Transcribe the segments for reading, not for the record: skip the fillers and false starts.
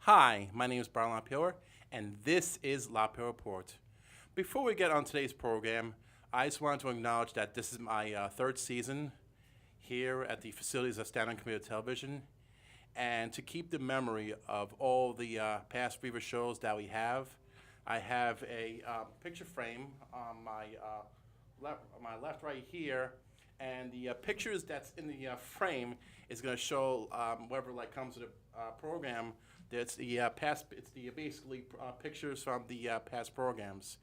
Hi, my name is Brian LaPayower, and this is LaPayower Report. Before we get on today's program, I just wanted to acknowledge that this is my third season here at the facilities of Staten Island Community Television, and to keep the memory of all the past previous shows that we have, I have a picture frame on my left right here, and the pictures that's in the frame is going to show whatever comes to the program. It's the basically pictures from the past programs.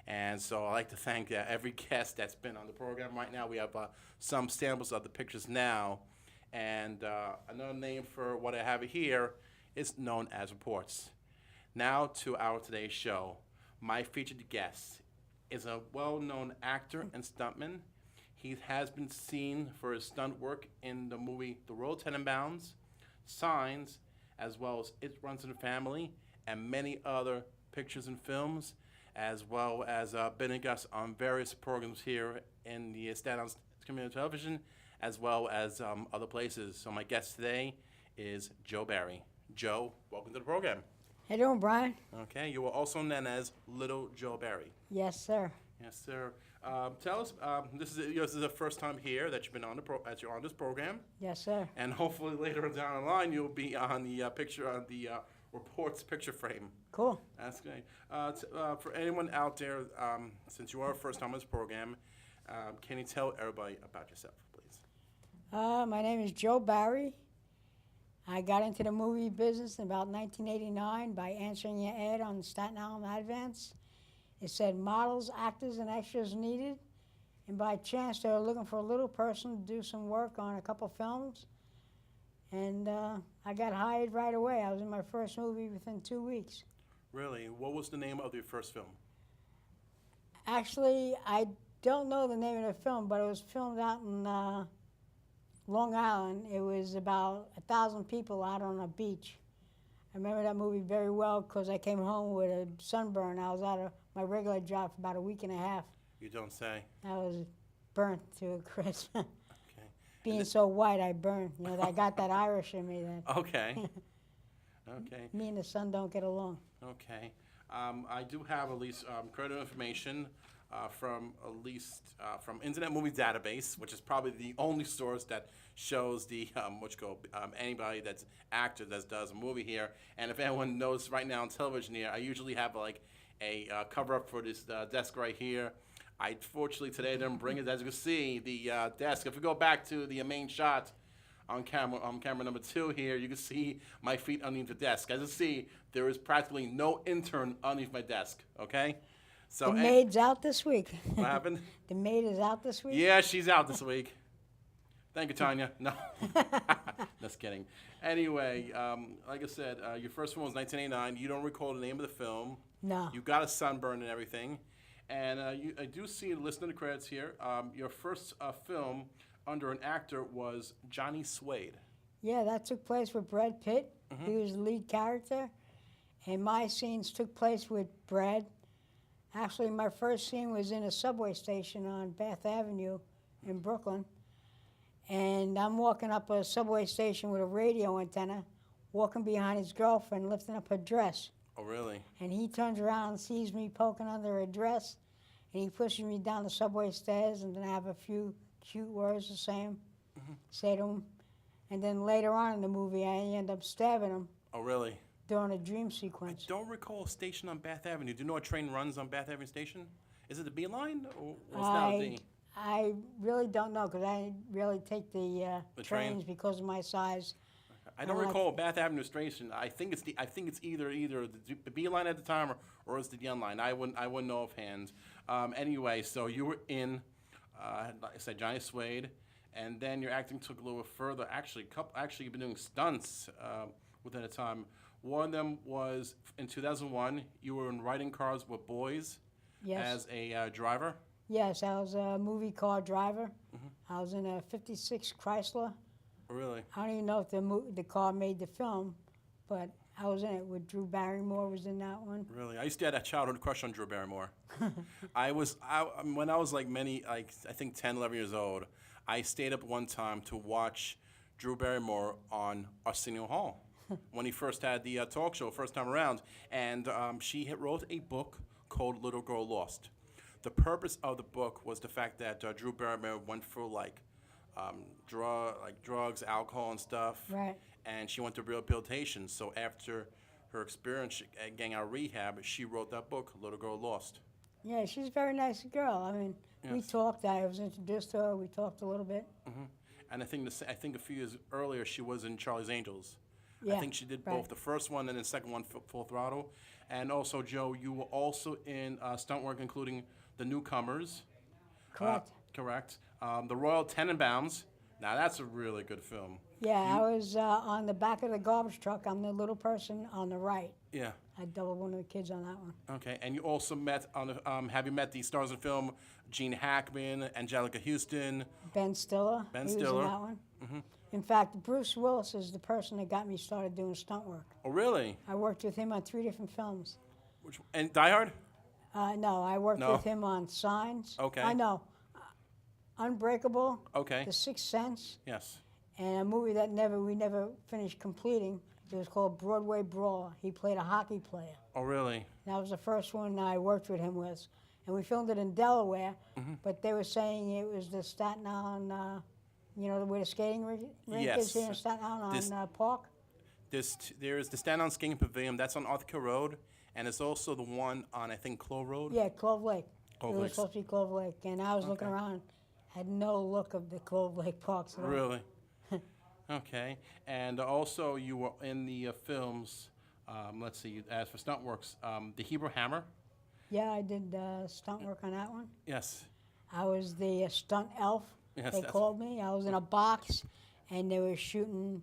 And so I'd like to thank every guest that's been on the program right now. We have some samples of the pictures now. And another name for what I have here is known as reports. Now to our today's show. My featured guest is a well-known actor and stuntman. He has been seen for his stunt work in the movie The Royal Tenenbaums, Signs, as well as It Runs in the Family, and many other pictures and films, as well as been a guest on various programs here in the Staten Island Community Television, as well as other places. So my guest today is Joe Barry. Joe, welcome to the program. How you doing, Brian? Okay, you were also known as Lil'Joe Barry. Yes, sir. Yes, sir. Tell us, this is the first time here that you've been on you're on this program. Yes, sir. And hopefully later down the line you'll be on the reports picture frame. Cool. That's great. For anyone out there, since you are first time on this program, can you tell everybody about yourself, please? My name is Joe Barry. I got into the movie business in about 1989 by answering an ad on Staten Island Advance. It said models, actors, and extras needed. And by chance, they were looking for a little person to do some work on a couple films. And I got hired right away. I was in my first movie within 2 weeks. Really? What was the name of your first film? Actually, I don't know the name of the film, but it was filmed out in Long Island. It was about 1,000 people out on a beach. I remember that movie very well because I came home with a sunburn. I was out of my regular job for about a week and a half. You don't say. I was burnt to a crisp. Okay. Being so white, I burned. You know, I got that Irish in me. Okay. Okay. Me and the sun don't get along. Okay. I do have at least credit information from Internet Movie Database, which is probably the only source that shows the anybody that's actor that does a movie here. And if anyone knows right now on television here, I usually have a cover up for this desk right here. I fortunately today didn't bring it. As you can see, the desk. If we go back to the main shot on camera number 2 here, you can see my feet underneath the desk. As you see, there is practically no intern underneath my desk. Okay. So the maid's out this week. What happened? The maid is out this week? Yeah, she's out this week. Thank you, Tanya. No, just kidding. Anyway, like I said, your first film was 1989. You don't recall the name of the film. No. You got a sunburn and everything. And I do see, listening to the credits here, your first film under an actor was Johnny Suede. Yeah, that took place with Brad Pitt. Mm-hmm. He was the lead character. And my scenes took place with Brad. Actually, my first scene was in a subway station on Bath Avenue in Brooklyn. And I'm walking up a subway station with a radio antenna, walking behind his girlfriend, lifting up her dress. Oh, really? And he turns around and sees me poking under her dress, and he pushes me down the subway stairs, and then I have a few cute words to say to him. And then later on in the movie, I end up stabbing him. Oh, really? During a dream sequence. I don't recall a station on Bath Avenue. Do you know what train runs on Bath Avenue Station? Is it the B line or what's now the? I really don't know because I really take the trains train? Because of my size. I don't recall Bath Avenue Station. I think it's either the B line at the time or it's the D line. I wouldn't know offhand. Anyway, so you were in, like I said, Johnny Suede, and then your acting took a little further. Actually, you've been doing stunts within a time. One of them was in 2001. You were in Riding Cars with Boys. Yes. As a driver. Yes, I was a movie car driver. Mm-hmm. I was in a '56 Chrysler. Really? I don't even know if the car made the film, but I was in it with Drew Barrymore was in that one. Really? I used to have a childhood crush on Drew Barrymore. When I was I think 10, 11 years old, I stayed up one time to watch Drew Barrymore on Arsenio Hall. when he first had the talk show first time around, and she wrote a book called Little Girl Lost. The purpose of the book was the fact that Drew Barrymore went through drugs, alcohol, and stuff, Right. and she went through rehabilitation. So after her experience getting out of rehab, she wrote that book, Little Girl Lost. Yeah, she's a very nice girl. I mean, we Yes. talked. I was introduced to her. We talked a little bit. And I think a few years earlier she was in Charlie's Angels. I Yeah, think she did right. both the first one and the second one, Full Throttle. And also, Joe, you were also in stunt work, including The Newcomers. Correct. Correct. The Royal Tenenbaums. Now that's a really good film. Yeah, I was on the back of the garbage truck. I'm the little person on the right. Yeah. I doubled one of the kids on that one. Okay. And you also met on the, have you met the stars of the film? Gene Hackman, Angelica Houston. Ben Stiller. Ben he Stiller. was in that one. In fact, Bruce Willis is the person that got me started doing stunt work. Oh, really? I worked with him on 3 different films. And Die Hard? No, I worked No? with him on Signs. Okay. I know. Unbreakable. Okay. The Sixth Sense. Yes. And a movie that we never finished completing. It was called Broadway Brawl. He played a hockey player. Oh, really? That was the first one I worked with him with. And we filmed it in Delaware, but they were saying it was the Staten Island, where the skating rink Yes. is here in Staten Island This- on Park. There is the Staten Island Skating Pavilion. That's on Arthur Kill Road. And it's also the one on, I think, Clove Road. Yeah, Clove Lake. Clove it was Lake. supposed to be Clove Lake. And I was looking Okay. around, had no look of the Clove Lake parks at all. Really? Okay. And also, you were in the films, let's see, as for stunt works, The Hebrew Hammer. Yeah, I did stunt work on that one. Yes. I was the stunt elf, Yes, they that's- called me. I was in a box, and they were shooting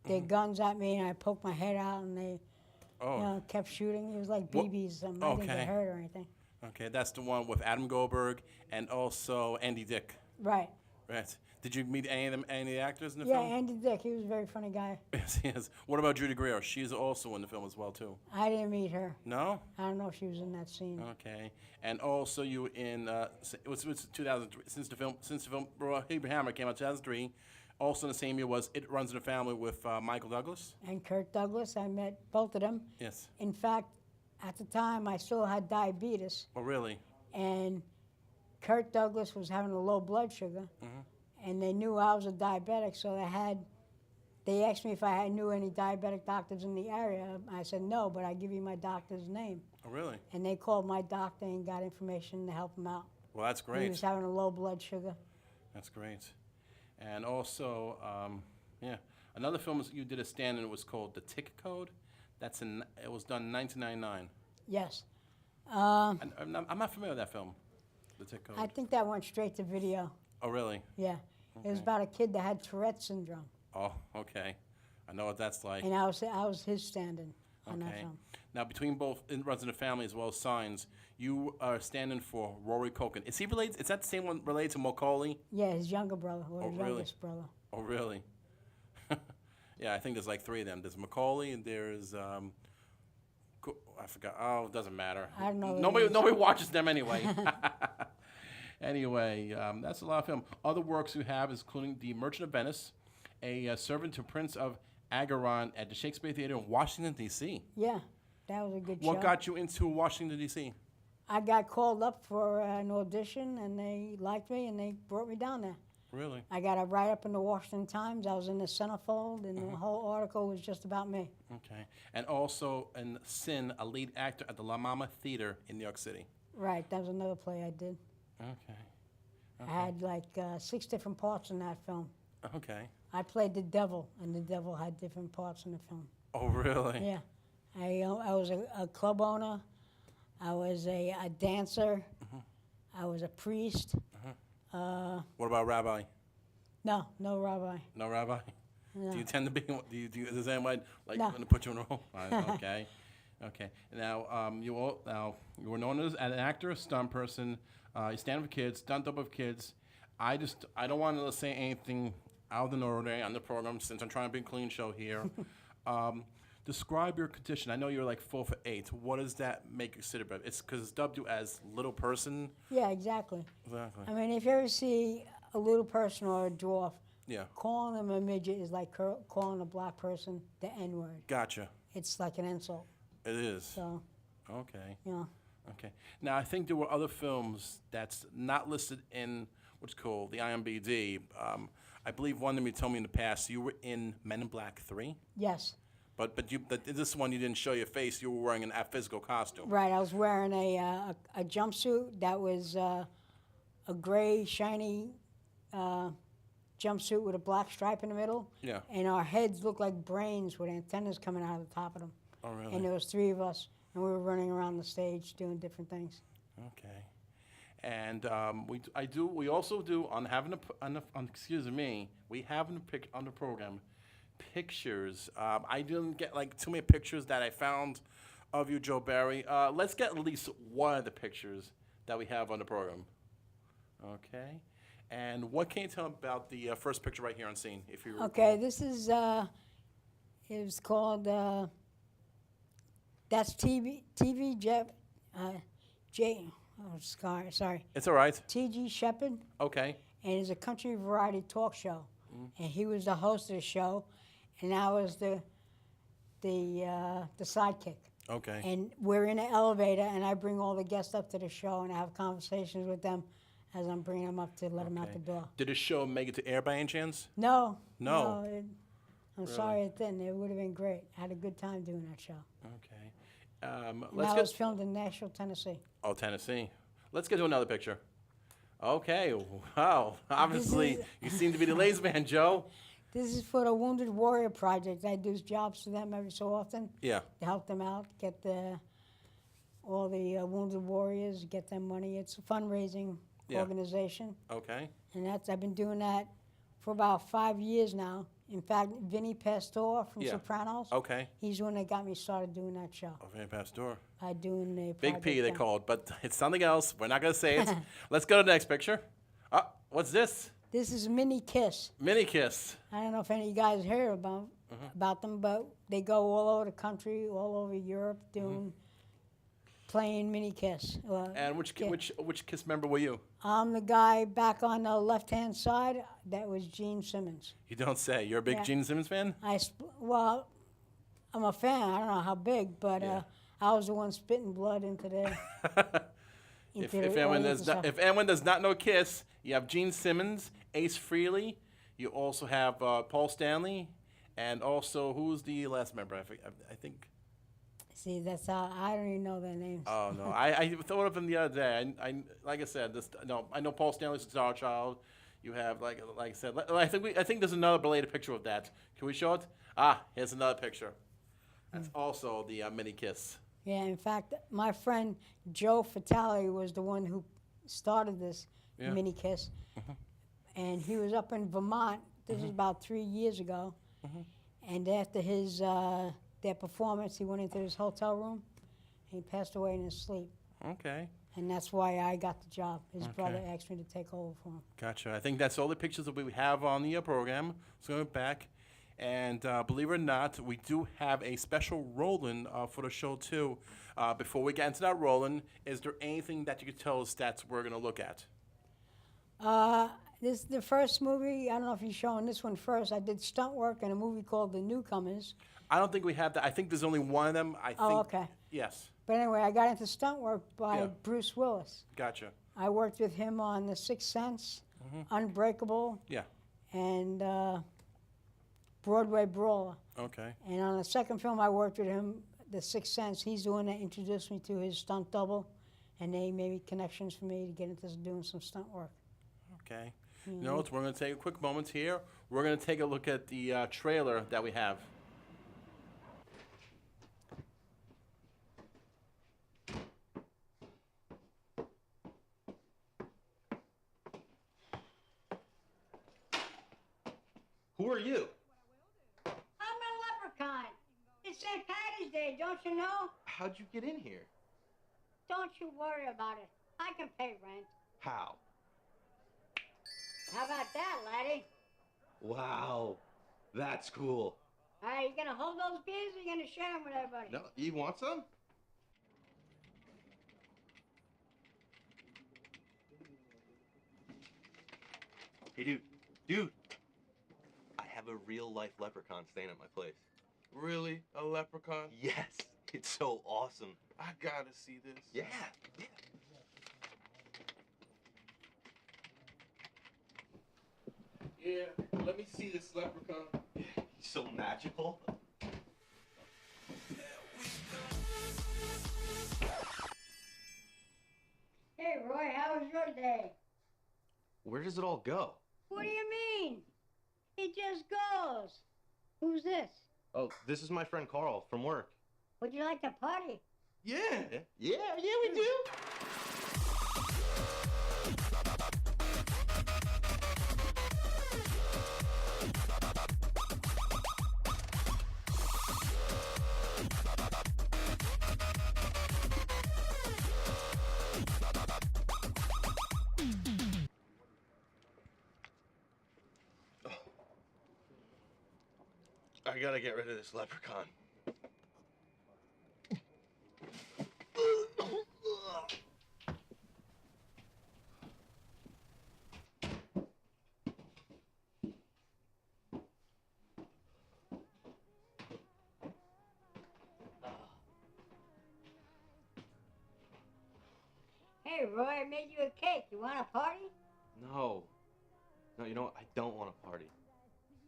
their guns at me, and I poked my head out, and they Oh, kept shooting. It was like What- BBs. I didn't okay. get hurt or anything. okay. That's the one with Adam Goldberg and also Andy Dick. Right. Right. Did you meet any of the actors in the Yeah, film? Andy Dick. He was a very funny guy. Yes, yes. What about Judy Greer? She's also in the film as well, too. I didn't meet her. No? I don't know if she was in that scene. Okay. And also you in it was 2003 since the film Hebrew Hammer came out 2003. Also in the same year was It Runs in the Family with Michael Douglas. And Kurt Douglas, I met both of them. Yes. In fact, at the time, I still had diabetes, Oh, really? and Kurt Douglas was having a low blood sugar, and they knew I was a diabetic, so they asked me if I knew any diabetic doctors in the area. I said no, but I give you my doctor's name. Oh, really? And they called my doctor and got information to help him out. Well, that's He great. was having a low blood sugar. That's great. And also, yeah, another film you did a stand in was called The Ticket Code. It was done in 1999. Yes. And I'm not familiar with that film, The Ticket Code. I think that went straight to video. Oh, really? Yeah. It was Okay. about a kid that had Tourette's syndrome. Oh, okay. I know what that's like. And I was his stand-in on that Okay. film. Now, between both It Runs in the Family as well as Signs, you are standing for Rory Culkin. Is he related? Is that the same one related to Macaulay? Yeah, his younger brother, or Oh, his really? youngest brother. Oh, really? Yeah, I think there's like 3 of them. There's Macaulay, and there's I forgot. Oh, it doesn't matter. I don't know who Nobody, it is. nobody watches them anyway. Anyway, that's a lot of film. Other works you have is including The Merchant of Venice, a servant to Prince of Agaron at the Shakespeare Theater in Washington, D.C. Yeah, that was a good show. What got you into Washington, D.C.? I got called up for an audition, and they liked me, and they brought me down there. Really? I got a write-up in the Washington Times. I was in the centerfold, and the whole article was just about me. Okay. And also in Sin, a lead actor at the La Mama Theater in New York City. Right, that was another play I did. Okay. I had like 6 different parts in that film. Okay. I played the devil, and the devil had different parts in the film. Oh, really? Yeah. I was a club owner. I was a dancer. I was a priest. What about rabbi? No rabbi. No rabbi? No. Do you tend to be? Does anyone like No. want to put you in a role? Okay. Okay. Now, you were known as an actor, stunt person. You stand for kids, stunt double for kids. I don't want to say anything out of the ordinary on the program since I'm trying to be a clean show here. Describe your condition. I know you're like 4'8". What does that make you consider? It's because it's dubbed you as little person. Yeah, exactly. Exactly. I mean, if you ever see a little person or a dwarf, Yeah. Calling them a midget is like calling a black person the N-word. Gotcha. It's like an insult. It is. So, Okay. you know. Okay. Now, I think there were other films that's not listed in what's called the IMDb. I believe one of them you told me in the past, you were in Men in Black 3. Yes. But this one you didn't show your face. You were wearing a physical costume. Right. I was wearing a jumpsuit that was a gray, shiny jumpsuit with a black stripe in the middle. Yeah. And our heads looked like brains with antennas coming out of the top of them. Oh, really? And there was 3 of us, and we were running around the stage doing different things. Okay. And we also do on having excuse me, we have on the program pictures. I didn't get like too many pictures that I found of you, Joe Barry. Let's get at least one of the pictures that we have on the program. Okay. And what can you tell about the first picture right here on scene, if you recall? Okay, this is it was called that's TV Jeff J. Oh, sorry. It's all right. T.G. Shepard. Okay. And it's a country variety talk show, and he was the host of the show, and I was the sidekick. Okay. And we're in an elevator, and I bring all the guests up to the show, and I have conversations with them as I'm bringing them up to let them out the door. Did the show make it to air by any chance? No. No. I'm sorry it didn't. It would have been great. I had a good time doing that show. Okay. And that was filmed in Nashville, Tennessee. Oh, Tennessee. Let's get to another picture. Okay. Wow. Obviously, you seem to be the lazy man, Joe. This is for the Wounded Warrior Project. I do jobs for them every so often. Yeah. To help them out, get all the wounded warriors, get them money. It's a fundraising organization. Okay. And I've been doing that for about 5 years now. In fact, Vinny Pastor from Sopranos. Okay. He's the one that got me started doing that show. Oh, Vinny Pastor. By doing the Big P, they call it, but it's something else. We're not going to say it. Let's go to the next picture. What's this? This is Mini Kiss. Mini Kiss. I don't know if any of you guys heard about them, but they go all over the country, all over Europe, playing Mini Kiss. And which Kiss member were you? I'm the guy back on the left-hand side. That was Gene Simmons. You don't say. You're a big Gene Simmons fan? Well, I'm a fan. I don't know how big, but I was the one spitting blood into the. If anyone does not know Kiss, you have Gene Simmons, Ace Frehley. You also have Paul Stanley, and also who's the last member? I think. See, that's how I don't even know their names. Oh no, I thought of him the other day. I like I said, I know Paul Stanley's Star Child. You have like I said, I think there's another belated picture of that. Can we show it? Here's another picture. That's also the Mini Kiss. Yeah, in fact, my friend Joe Fatale was the one who started this Mini Kiss, and he was up in Vermont. This was about 3 years ago, and after his their performance, he went into his hotel room, and he passed away in his sleep. Okay. And that's why I got the job. His brother asked me to take over for him. Gotcha. I think that's all the pictures that we have on the program. So going back, and believe it or not, we do have a special roll-in for the show too. Before we get into that roll-in, is there anything that you could tell us that we're going to look at? This is the first movie. I don't know if you're showing this one first. I did stunt work in a movie called The Newcomers. I don't think we have that. I think there's only one of them. Oh, okay. Yes. But anyway, I got into stunt work by Bruce Willis. Gotcha. I worked with him on The Sixth Sense, Unbreakable, and Broadway Brawler. Okay. And on the second film I worked with him, The Sixth Sense, he's the one that introduced me to his Stunt Double, and they made connections for me to get into doing some stunt work. Okay. You know, we're going to take a quick moment here. We're going to take a look at the trailer that we have. Who are you? I'm a leprechaun. It's St. Patty's Day, don't you know? How'd you get in here? Don't you worry about it. I can pay rent. How? How about that, laddie? Wow, that's cool. All right, you gonna hold those beers or you gonna share them with everybody? No, you want some? Hey, dude. have a real-life leprechaun staying at my place. Really? A leprechaun? Yes, it's so awesome. I gotta see this. Yeah. Yeah, let me see this leprechaun. He's so magical. Hey, Roy, how was your day? Where does it all go? What do you mean? It just goes. Who's this? Oh, this is my friend Carl from work. Would you like to party? Yeah. Yeah, we do. I gotta get rid of this leprechaun. Hey, Roy, I made you a cake. You want a party? No, you know what? I don't want to party.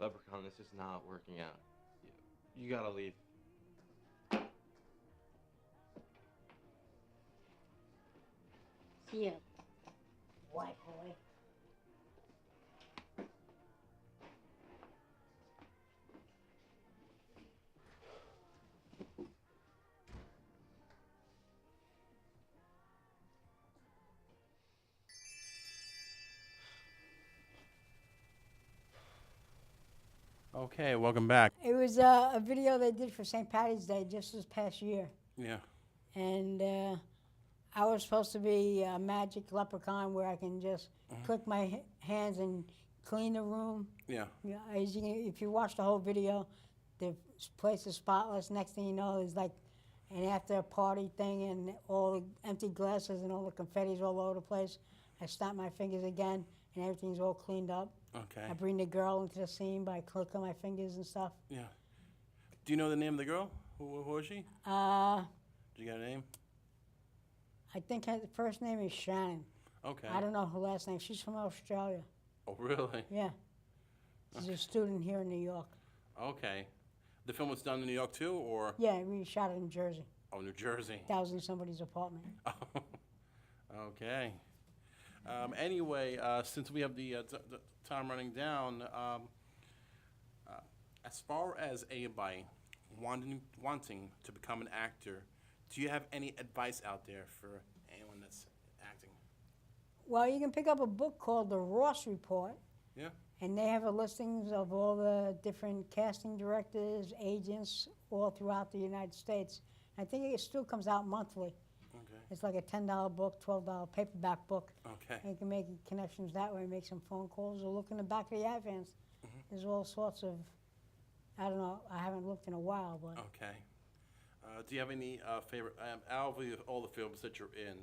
Leprechaun, this is not working out. You gotta leave. See ya, white boy. Okay, welcome back. It was a video they did for St. Patty's Day just this past year. Yeah. And I was supposed to be a magic leprechaun where I can just click my hands and clean the room. Yeah. Yeah, if you watch the whole video, the place is spotless. Next thing you know, there's like an after party thing and all the empty glasses and all the confetti's all over the place. I snap my fingers again and everything's all cleaned up. Okay. I bring the girl into the scene by clicking my fingers and stuff. Yeah. Do you know the name of the girl? Who is she? Uh, Do you got a name? I think her first name is Shannon. Okay. I don't know her last name. She's from Australia. Oh, really? Yeah. She's a student here in New York. Okay. The film was done in New York too, or? Yeah, we shot it in Jersey. Oh, New Jersey. That was in somebody's apartment. Okay. Anyway, since we have the time running down, as far as anybody wanting to become an actor, do you have any advice out there for anyone that's acting? Well, you can pick up a book called The Ross Report, Yeah. and they have a listings of all the different casting directors, agents, all throughout the United States. I think it still comes out monthly. Okay. It's like a $10 book, $12 paperback book. Okay. And you can make connections that way, make some phone calls, or look in the back of the advance. There's all sorts of, I don't know, I haven't looked in a while, but Okay. Do you have any favorite, out of all the films that you're in,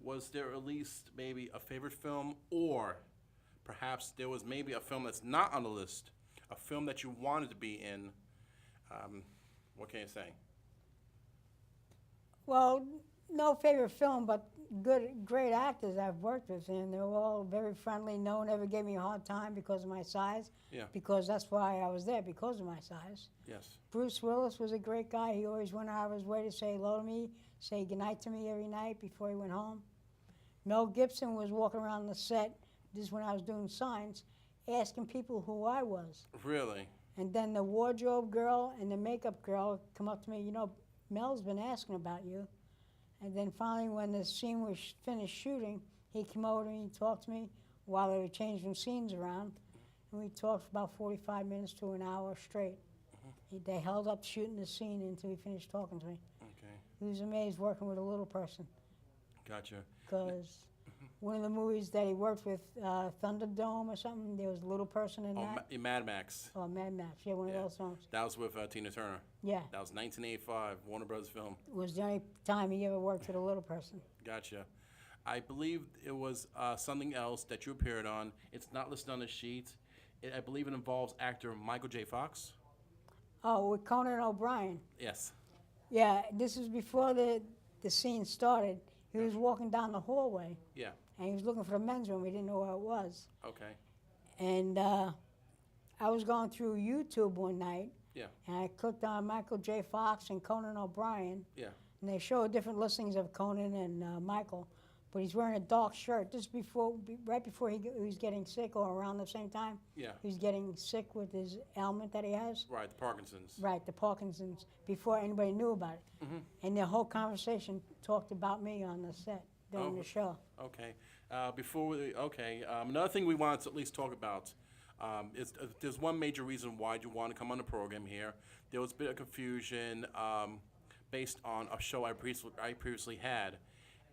was there at least maybe a favorite film, or perhaps there was maybe a film that's not on the list, a film that you wanted to be in? What can you say? well, no favorite film, but great actors I've worked with, and they're all very friendly. No one ever gave me a hard time because of my size. Yeah. Because that's why I was there, because of my size. Yes. Bruce Willis was a great guy. He always went out of his way to say hello to me, say goodnight to me every night before he went home. Mel Gibson was walking around the set, this is when I was doing signs, asking people who I was. Really? And then the wardrobe girl and the makeup girl come up to me, you know, Mel's been asking about you. And then finally, when the scene was finished shooting, he came over to me and talked to me while they were changing scenes around. And we talked for about 45 minutes to an hour straight. They held up shooting the scene until he finished talking to me. Okay. He was amazed working with a little person. Gotcha. Because one of the movies that he worked with, Thunderdome or something, there was a little person in Oh, that. Mad Max. Oh, Mad Max. Yeah, one Yeah. of those songs. That was with Tina Turner. Yeah. That was 1985, Warner Brothers film. It was the only time he ever worked with a little person. Gotcha. I believe it was something else that you appeared on. It's not listed on the sheet. I believe it involves actor Michael J. Fox. Oh, with Conan O'Brien. Yes. Yeah, this was before the scene started. He was walking down the hallway, Yeah. and he was looking for the men's room. He didn't know where it was. Okay. And I was going through YouTube one night, Yeah. and I clicked on Michael J. Fox and Conan O'Brien, Yeah. and they showed different listings of Conan and Michael. But he's wearing a dark shirt. Just right before he was getting sick, or around the same time, Yeah. he was getting sick with his ailment that he has. Right. The Parkinson's. Right, the Parkinson's, before anybody knew about it. And the whole conversation talked about me on the set during the show. Okay. Another thing we wanted to at least talk about is there's one major reason why you want to come on the program here. There was a bit of confusion based on a show I previously had,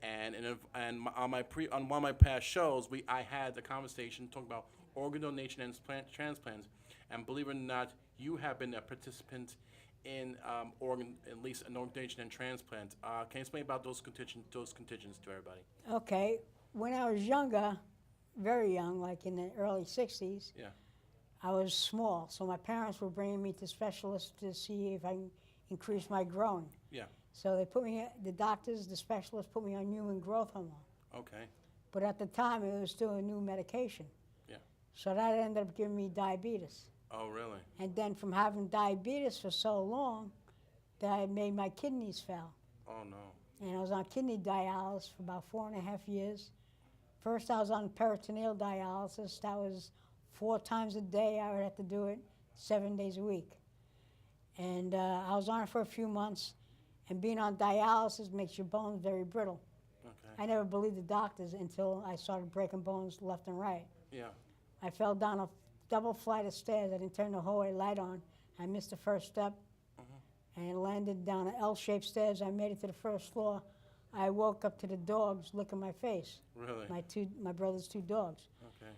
and on one of my past shows, I had a conversation talking about organ donation and transplants, and believe it or not, you have been a participant in at least an organ donation and transplant. Can you explain about those contingents to everybody? Okay, when I was younger, very young, like in the early 60s, Yeah. I was small, so my parents were bringing me to specialists to see if I can increase my growing. Yeah. So the specialists put me on human growth hormone. Okay. But at the time, it was still a new medication. Yeah. So that ended up giving me diabetes. Oh, really? And then from having diabetes for so long, that it made my kidneys fail. Oh, no. And I was on kidney dialysis for about 4.5 years. First, I was on peritoneal dialysis. That was 4 times a day. I would have to do it 7 days a week. And I was on it for a few months. And being on dialysis makes your bones very brittle. Okay. I never believed the doctors until I started breaking bones left and right. Yeah. I fell down a double flight of stairs. I didn't turn the hallway light on. I missed the first step. And landed down an L-shaped stairs. I made it to the first floor. I woke up to the dogs licking my face. Really? My brother's 2 dogs. Okay.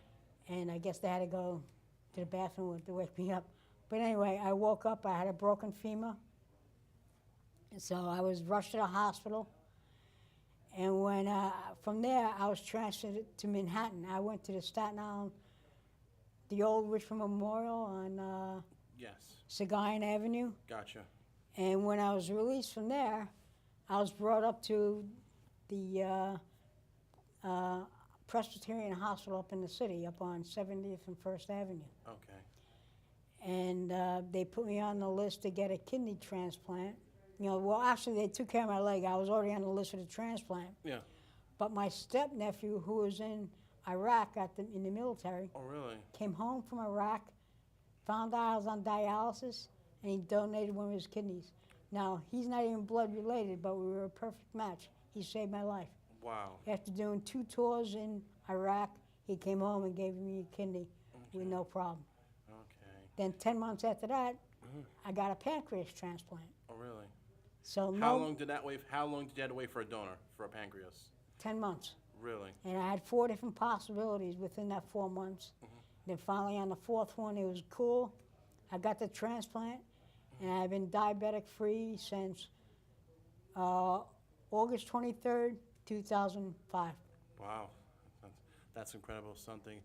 And I guess they had to go to the bathroom to wake me up. But anyway, I woke up. I had a broken femur. And so I was rushed to the hospital. And when from there, I was transferred to Manhattan. I went to the Staten Island, the old Richmond Memorial on Yes. Seguin Avenue. Gotcha. And when I was released from there, I was brought up to the Presbyterian Hospital up in the city, up on 70th and First Avenue. Okay. And they put me on the list to get a kidney transplant. Well, actually, they took care of my leg. I was already on the list for the transplant. Yeah. But my step-nephew, who was in Iraq in the military, Oh, really? came home from Iraq, found out I was on dialysis, and he donated one of his kidneys. Now, he's not even blood related, but we were a perfect match. He saved my life. Wow. After doing 2 tours in Iraq, he came home and gave me a kidney with no problem. Okay. Then 10 months after that, I got a pancreas transplant. Oh, really? So How long did you have to wait for a donor for a pancreas? 10 months. Really? And I had 4 different possibilities within that 4 months. Then finally on the 4th one, it was cool. I got the transplant, and I've been diabetic-free since August 23rd, 2005. Wow. That's incredible something.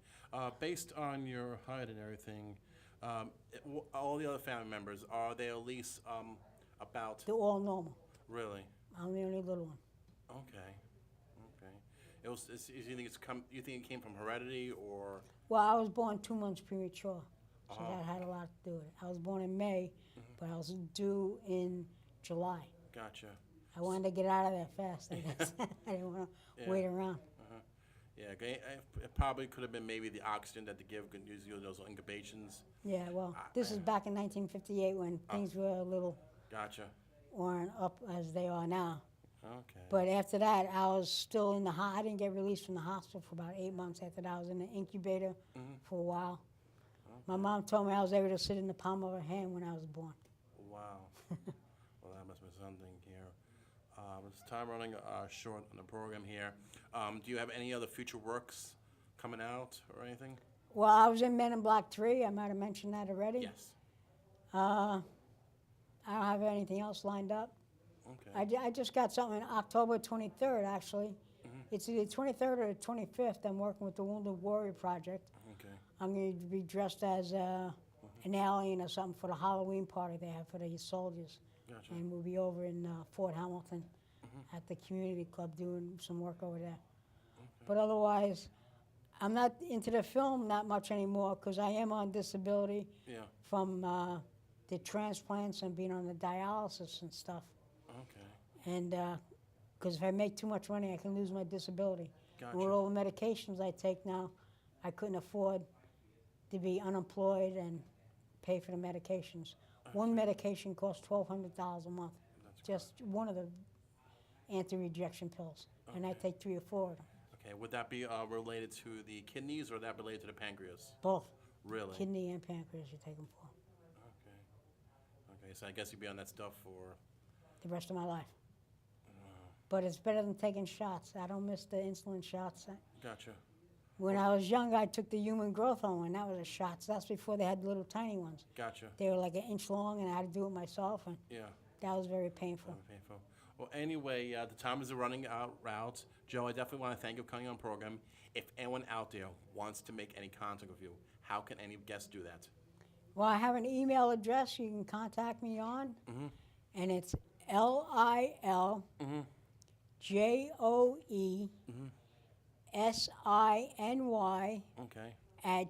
Based on your height and everything, all the other family members, are they at least about... They're all normal. Really? I'm the only little one. Okay. You think it came from heredity or? Well, I was born 2 months premature, so that had a lot to do with it. I was born in May, but I was due in July. Gotcha. I wanted to get out of there fast, I guess. I didn't want to wait around. Yeah, it probably could have been maybe the oxygen that they give you those incubations. Yeah, well, this is back in 1958 when things were a little Gotcha. weren't up as they are now. Okay. But after that, I was still in the I didn't get released from the hospital for about 8 months after that. I was in the incubator for a while. My mom told me I was able to sit in the palm of her hand when I was born. Wow. Well, that must be something here. It's time running short on the program here. Do you have any other future works coming out or anything? Well, I was in Men in Black 3. I might have mentioned that already. Yes. I don't have anything else lined up. Okay. I just got something October 23rd, actually. It's either 23rd or the 25th. I'm working with the Wounded Warrior Project Okay. I'm going to be dressed as an alien or something for the Halloween party they have for the soldiers. Gotcha. And we'll be over in Fort Hamilton at the community club doing some work over there. But otherwise, I'm not into the film that much anymore because I am on disability Yeah. from the transplants and being on the dialysis and stuff. Okay. And because if I make too much money, I can lose my disability. Gotcha. And with all the medications I take now, I couldn't afford to be unemployed and pay for the medications. One medication costs $1,200 a month, just one of the anti-rejection pills, and I Okay. take 3 or 4 of them, Okay. Would that be related to the kidneys or that related to the pancreas? both Really? kidney and pancreas you take them for Okay. Okay. So I guess you'd be on that stuff for. the rest of my life. But it's better than taking shots. I don't miss the insulin shots. Gotcha. When I was young, I took the human growth hormone. That was a shot. So that's before they had the little tiny ones. Gotcha. They were like 1 inch long, and I had to do it myself, and Yeah. that was very painful. Very painful. Well, anyway, the time is running out. Joe, I definitely want to thank you for coming on the program. If anyone out there wants to make any contact with you, how can any guest do that? Well, I have an email address you can contact me on, and it's LILJOESINY Okay.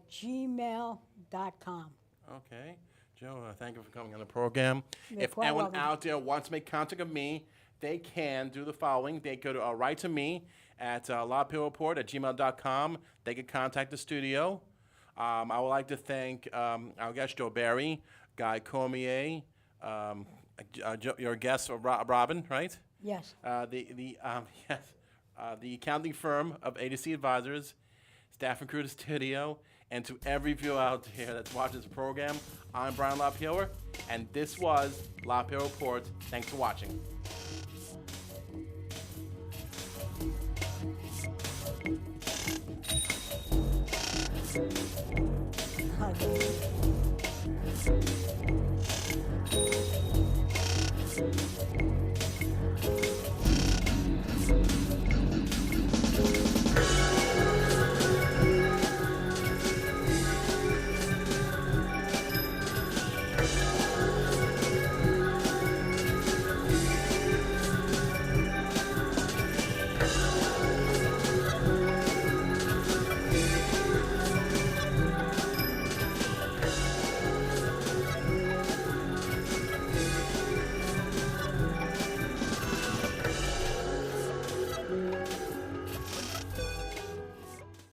@gmail.com. Okay. Joe, thank you for coming on the program. You're If quite anyone welcome. out there wants to make contact with me, they can do the following. They go to write to me at LaPayower@gmail.com. They can contact the studio. I would like to thank our guest, Joe Barry, Guy Cormier, your guest, Robin, right? Yes. The accounting firm of ADC Advisors, staff and crew of the studio, and to every viewer out there that's watching this program, I'm Brian LaPayower, and this was LaPayower Report. Thanks for watching. Okay.